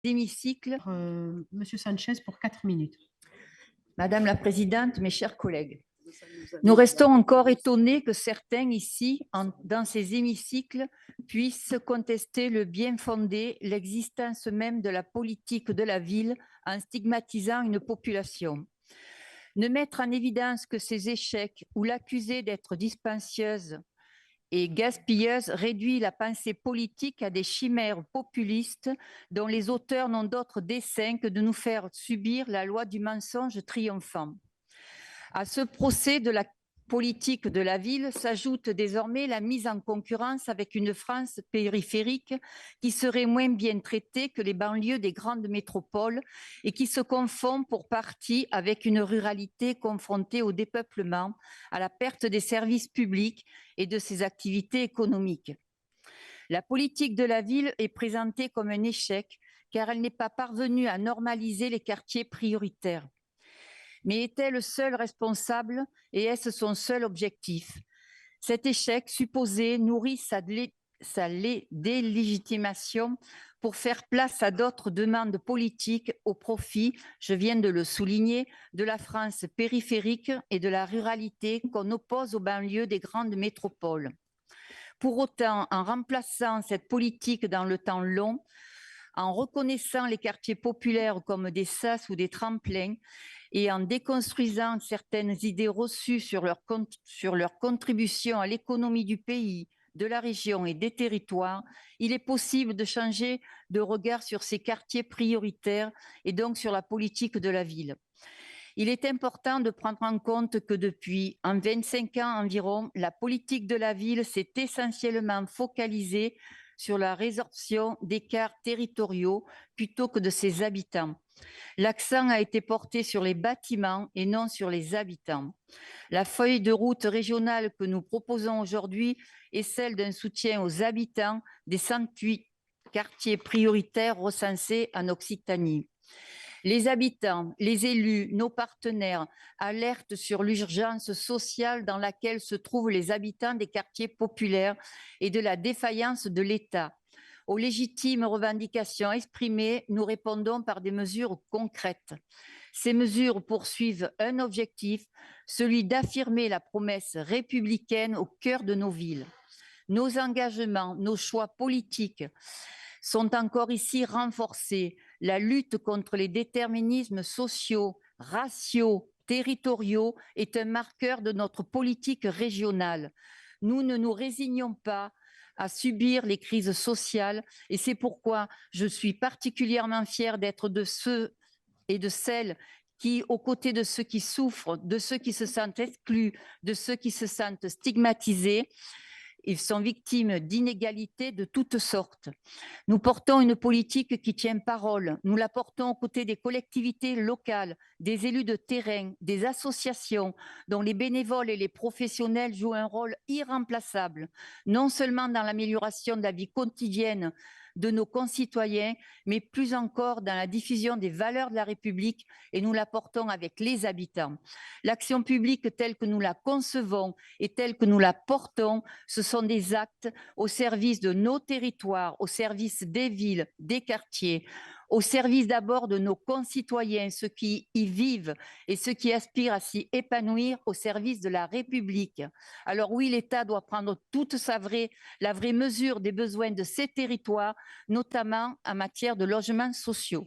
hémicycles. Monsieur Sanchez pour 4 minutes. Madame la Présidente, mes chers collègues, nous restons encore étonnés que certains ici, dans ces hémicycles, puissent contester le bien fondé, l'existence même de la politique de la ville en stigmatisant une population. Ne mettre en évidence que ces échecs ou l'accuser d'être dispensieuse et gaspilleuse réduit la pensée politique à des chimères populistes dont les auteurs n'ont d'autre dessein que de nous faire subir la loi du mensonge triomphant. À ce procès de la politique de la ville s'ajoute désormais la mise en concurrence avec une France périphérique qui serait moins bien traitée que les banlieues des grandes métropoles et qui se confond pour partie avec une ruralité confrontée au dépeuplement, à la perte des services publics et de ses activités économiques. La politique de la ville est présentée comme un échec car elle n'est pas parvenue à normaliser les quartiers prioritaires. Mais est-elle seule responsable et est-ce son seul objectif? Cet échec supposé nourrit sa délégitimation pour faire place à d'autres demandes politiques au profit, je viens de le souligner, de la France périphérique et de la ruralité qu'on oppose aux banlieues des grandes métropoles. Pour autant, en remplaçant cette politique dans le temps long, en reconnaissant les quartiers populaires comme des sas ou des tremplins et en déconstruisant certaines idées reçues sur leur contribution à l'économie du pays, de la région et des territoires, il est possible de changer de regard sur ces quartiers prioritaires et donc sur la politique de la ville. Il est important de prendre en compte que depuis 25 ans environ, la politique de la ville s'est essentiellement focalisée sur la résorption d'écarts territoriaux plutôt que de ses habitants. L'accent a été porté sur les bâtiments et non sur les habitants. La feuille de route régionale que nous proposons aujourd'hui est celle d'un soutien aux habitants des 108 quartiers prioritaires recensés en Occitanie. Les habitants, les élus, nos partenaires alertent sur l'urgence sociale dans laquelle se trouvent les habitants des quartiers populaires et de la défaillance de l'État. Aux légitimes revendications exprimées, nous répondons par des mesures concrètes. Ces mesures poursuivent un objectif, celui d'affirmer la promesse républicaine au cœur de nos villes. Nos engagements, nos choix politiques sont encore ici renforcés. La lutte contre les déterminismes sociaux, raciaux, territoriaux est un marqueur de notre politique régionale. Nous ne nous résignons pas à subir les crises sociales et c'est pourquoi je suis particulièrement fière d'être de ceux et de celles qui, aux côtés de ceux qui souffrent, de ceux qui se sentent exclus, de ceux qui se sentent stigmatisés, ils sont victimes d'inégalités de toutes sortes. Nous portons une politique qui tient parole. Nous la portons aux côtés des collectivités locales, des élus de terrain, des associations dont les bénévoles et les professionnels jouent un rôle irremplaçable, non seulement dans l'amélioration de la vie quotidienne de nos concitoyens, mais plus encore dans la diffusion des valeurs de la République et nous la portons avec les habitants. L'action publique telle que nous la concevons et telle que nous la portons, ce sont des actes au service de nos territoires, au service des villes, des quartiers, au service d'abord de nos concitoyens, ceux qui y vivent et ceux qui aspirent à s'y épanouir au service de la République. Alors oui, l'État doit prendre toute la vraie mesure des besoins de ces territoires, notamment en matière de logements sociaux.